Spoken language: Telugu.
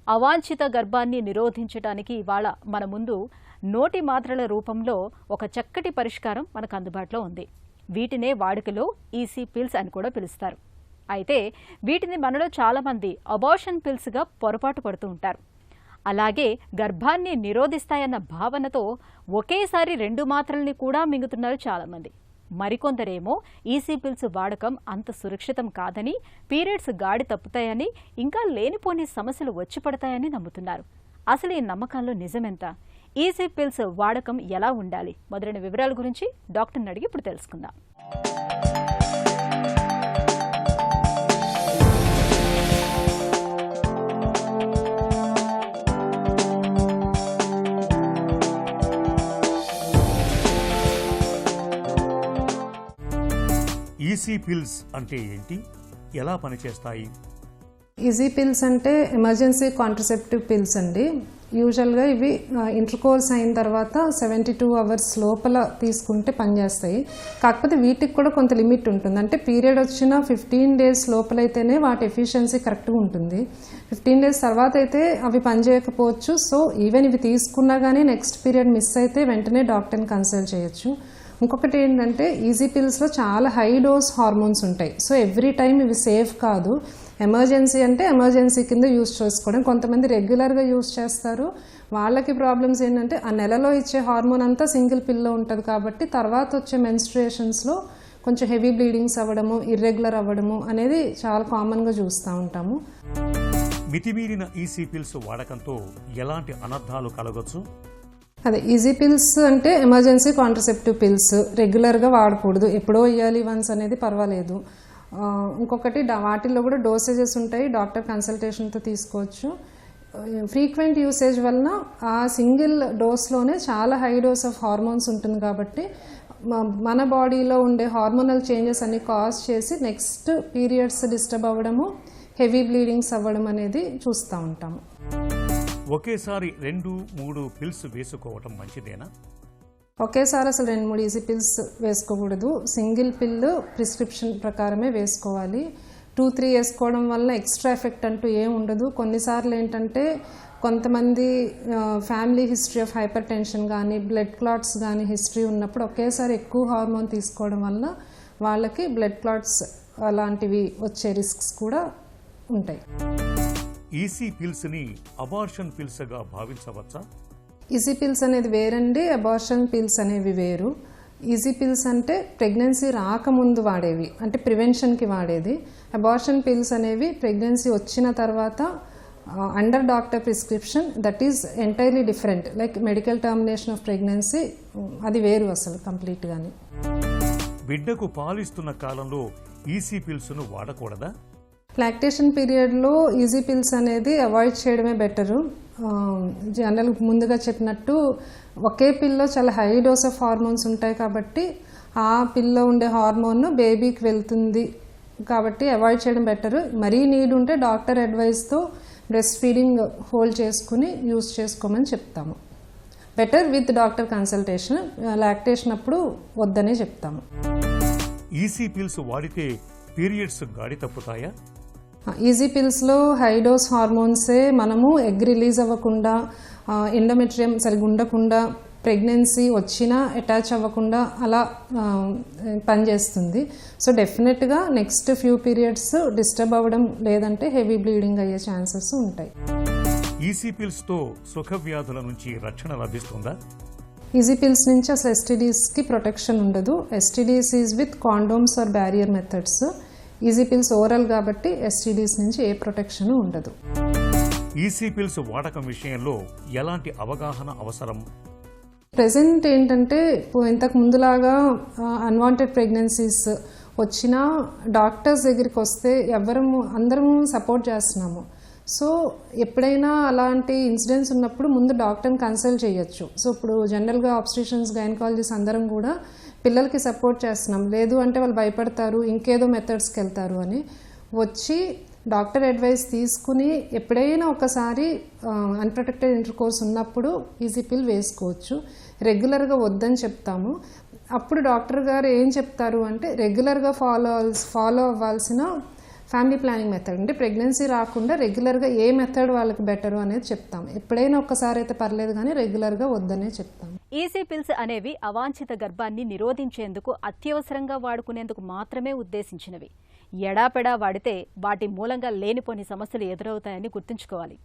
అవాంఛిత గర్భాన్ని నిరోధించడానికి ఇవాళ మన ముందు నోటి మాత్రల రూపంలో ఒక చక్కటి పరిష్కారం మనకు అందుబాటులో ఉంది. వీటినే వాడుకలో ఈసీ పిల్స్ అని కూడా పిలుస్తారు. అయితే వీటిని మనలో చాలామంది అబార్షన్ పిల్స్గా పొరపాటు పడుతూ ఉంటారు. అలాగే గర్భాన్ని నిరోధిస్తాయన్న భావనతో ఒకేసారి 2 మాత్రల్ని కూడా మింగుతున్నారు చాలామంది. మరికొందరేమో ఈసీ పిల్స్ వాడకం అంత సురక్షితం కాదని, పీరియడ్స్ గాడి తప్పుతాయని, ఇంకా లేనిపోని సమస్యలు వచ్చి పడతాయని నమ్ముతున్నారు. అసలు ఈ నమ్మకాల్లో నిజమెంత? ఈసీ పిల్స్ వాడకం ఎలా ఉండాలి? మొదలైన వివరాల గురించి డాక్టర్ని అడిగి ఇప్పుడు తెలుసుకుందాం. ఈసీ పిల్స్ అంటే ఏంటి, ఎలా పనిచేస్తాయి? ఈజీ పిల్స్ అంటే ఎమర్జెన్సీ కాంట్రసెప్టివ్ పిల్స్ అండి. యూజువల్గా ఇవి ఇంటర్కోర్స్ అయిన తర్వాత 72 అవర్స్ లోపల తీసుకుంటే పనిచేస్తాయి. కాకపోతే వీటికి కూడా కొంత లిమిట్ ఉంటుంది. అంటే పీరియడ్ వచ్చిన 15 డేస్ లోపలైతేనే వాటి ఎఫిషియన్సీ కరెక్ట్గా ఉంటుంది. 15 డేస్ తర్వాత అయితే అవి పనిచేయకపోవచ్చు. సో ఈవెన్ ఇవి తీసుకున్నా కానీ నెక్స్ట్ పీరియడ్ మిస్ అయితే వెంటనే డాక్టర్ని కన్సల్ట్ చేయొచ్చు. ఇంకొకటి ఏంటంటే ఈజీ పిల్స్లో చాలా హై డోస్ హార్మోన్స్ ఉంటాయి. సో ఎవ్రీ టైం ఇవి సేఫ్ కాదు. ఎమర్జెన్సీ అంటే ఎమర్జెన్సీ కింద యూజ్ చేసుకోవడం. కొంతమంది రెగ్యులర్గా యూజ్ చేస్తారు. వాళ్ళకి ప్రాబ్లమ్స్ ఏంటంటే ఆ నెలలో ఇచ్చే హార్మోన్ అంతా సింగిల్ పిల్లో ఉంటుంది కాబట్టి తర్వాత వచ్చే మెన్స్ట్రుయేషన్స్లో కొంచెం హెవీ బ్లీడింగ్స్ అవ్వడము, ఇర్రెగ్యులర్ అవ్వడము అనేది చాలా కామన్గా చూస్తూ ఉంటాము. మితిమీరిన ఈసీ పిల్స్ వాడకంతో ఎలాంటి అనర్థాలు కలగొచ్చు? అదే ఈజీ పిల్స్ అంటే ఎమర్జెన్సీ కాంట్రసెప్టివ్ పిల్స్ రెగ్యులర్గా వాడకూడదు. ఎప్పుడో ఇవ్వాలి వన్స్ అనేది పర్వాలేదు. ఇంకొకటి వాటిల్లో కూడా డోసేజెస్ ఉంటాయి. డాక్టర్ కన్సల్టేషన్తో తీసుకోవచ్చు. ఫ్రీక్వెంట్ యూసేజ్ వలన ఆ సింగిల్ డోస్లోనే చాలా హై డోస్ ఆఫ్ హార్మోన్స్ ఉంటుంది కాబట్టి మన బాడీలో ఉండే హార్మోనల్ చేంజెస్ అన్ని కాజ్ చేసి నెక్స్ట్ పీరియడ్స్ డిస్టర్బ్ అవ్వడము, హెవీ బ్లీడింగ్స్ అవ్వడం అనేది చూస్తూ ఉంటాము. ఒకేసారి 2-3 పిల్స్ వేసుకోవటం మంచిదేనా? ఒకేసారి అసలు 2-3 ఈజీ పిల్స్ వేసుకోకూడదు. సింగిల్ పిల్లు ప్రిస్క్రిప్షన్ ప్రకారమే వేసుకోవాలి. 2-3 వేసుకోవడం వల్ల ఎక్స్ట్రా ఎఫెక్ట్ అంటూ ఏం ఉండదు. కొన్నిసార్లు ఏంటంటే కొంతమంది family history of hyper tension కానీ, బ్లడ్ క్లాట్స్ కానీ హిస్టరీ ఉన్నప్పుడు ఒకేసారి ఎక్కువ హార్మోన్ తీసుకోవడం వల్ల వాళ్ళకి బ్లడ్ క్లాట్స్ అలాంటివి వచ్చే రిస్క్స్ కూడా ఉంటాయి. ఈసీ పిల్స్ని అబార్షన్ పిల్స్గా భావించవచ్చా? ఈజీ పిల్స్ అనేది వేరండి, అబార్షన్ పిల్స్ అనేవి వేరు. ఈజీ పిల్స్ అంటే ప్రెగ్నెన్సీ రాకముందు వాడేవి, అంటే ప్రివెన్షన్కి వాడేది. అబార్షన్ పిల్స్ అనేవి ప్రెగ్నెన్సీ వచ్చిన తర్వాత under doctor prescription, that is entirely different. Like medical termination of pregnancy, అది వేరు అసలు కంప్లీట్గాని. బిడ్డకు పాలిస్తున్న కాలంలో ఈసీ పిల్స్ను వాడకూడదా? లాక్టేషన్ పీరియడ్లో ఈజీ పిల్స్ అనేది అవాయిడ్ చేయడమే బెటరు. జనరల్ ముందుగా చెప్పినట్టు ఒకే పిల్లో చాలా హై డోస్ ఆఫ్ హార్మోన్స్ ఉంటాయి కాబట్టి ఆ పిల్లో ఉండే హార్మోన్ బేబీకి వెళ్తుంది కాబట్టి అవాయిడ్ చేయడం బెటరు. మరీ నీడ్ ఉంటే డాక్టర్ అడ్వైస్తో బ్రెస్ట్ ఫీడింగ్ హోల్డ్ చేసుకుని యూజ్ చేసుకోమని చెప్తాము. Better with doctor consultation. Lactation అప్పుడు వద్దనే చెప్తాము. ఈసీ పిల్స్ వాడితే పీరియడ్స్ గాడి తప్పుతాయా? ఈజీ పిల్స్లో హై డోస్ హార్మోన్సే మనము ఎగ్ రిలీజ్ అవ్వకుండా, ఎండోమెట్రియం సరిగ్గా ఉండకుండా, ప్రెగ్నెన్సీ వచ్చినా అటాచ్ అవ్వకుండా అలా పనిచేస్తుంది. సో డెఫినెట్గా నెక్స్ట్ ఫ్యూ పీరియడ్స్ డిస్టర్బ్ అవ్వడం లేదంటే హెవీ బ్లీడింగ్ అయ్యే ఛాన్సెస్ ఉంటాయి. ఈసీ పిల్స్తో సుఖ వ్యాధుల నుంచి రక్షణ లభిస్తుందా? ఈజీ పిల్స్ నుంచి అసలు ఎస్టీడీస్కి ప్రొటెక్షన్ ఉండదు. STDs is with condoms or barrier methods. EC pills oral కాబట్టి ఎస్టీడీస్ నుంచి ఏ ప్రొటెక్షన్ ఉండదు. ఈసీ పిల్స్ వాడకం విషయంలో ఎలాంటి అవగాహన అవసరం? ప్రెజెంట్ ఏంటంటే ఇంతకు ముందులాగా అన్వాంటెడ్ ప్రెగ్నెన్సీస్ వచ్చినా డాక్టర్స్ దగ్గరికి వస్తే అందరము సపోర్ట్ చేస్తున్నాము. సో ఎప్పుడైనా అలాంటి ఇన్సిడెంట్స్ ఉన్నప్పుడు ముందు డాక్టర్ని కన్సల్ట్ చేయొచ్చు. సో ఇప్పుడు జనరల్గా ఆబ్స్ట్రిషన్స్, గైనకాలజిస్ట్ అందరం కూడా పిల్లలకి సపోర్ట్ చేస్తున్నాం. లేదు అంటే వాళ్ళు భయపడతారు, ఇంకేదో మెథడ్స్కి వెళ్తారు అని. వచ్చి డాక్టర్ అడ్వైస్ తీసుకుని ఎప్పుడైనా ఒకసారి అన్ప్రొటెక్టెడ్ ఇంటర్కోర్స్ ఉన్నప్పుడు ఈజీ పిల్ వేసుకోవచ్చు. రెగ్యులర్గా వద్దని చెప్తాము. అప్పుడు డాక్టర్ గారు ఏం చెప్తారు అంటే రెగ్యులర్గా ఫాలో అవ్వాల్సిన ఫ్యామిలీ ప్లానింగ్ మెథడ్ అంటే ప్రెగ్నెన్సీ రాకుండా రెగ్యులర్గా ఏ మెథడ్ వాళ్ళకి బెటరు అనేది చెప్తాం. ఎప్పుడైనా ఒక్కసారి అయితే పర్లేదు కానీ రెగ్యులర్గా వద్దనే చెప్తాం. ఈసీ పిల్స్ అనేవి అవాంఛిత గర్భాన్ని నిరోధించేందుకు అత్యవసరంగా వాడుకునేందుకు మాత్రమే ఉద్దేశించినవి. ఎడాపెడా వాడితే వాటి మూలంగా లేనిపోని సమస్యలు ఎదురవుతాయని గుర్తుంచుకోవాలి.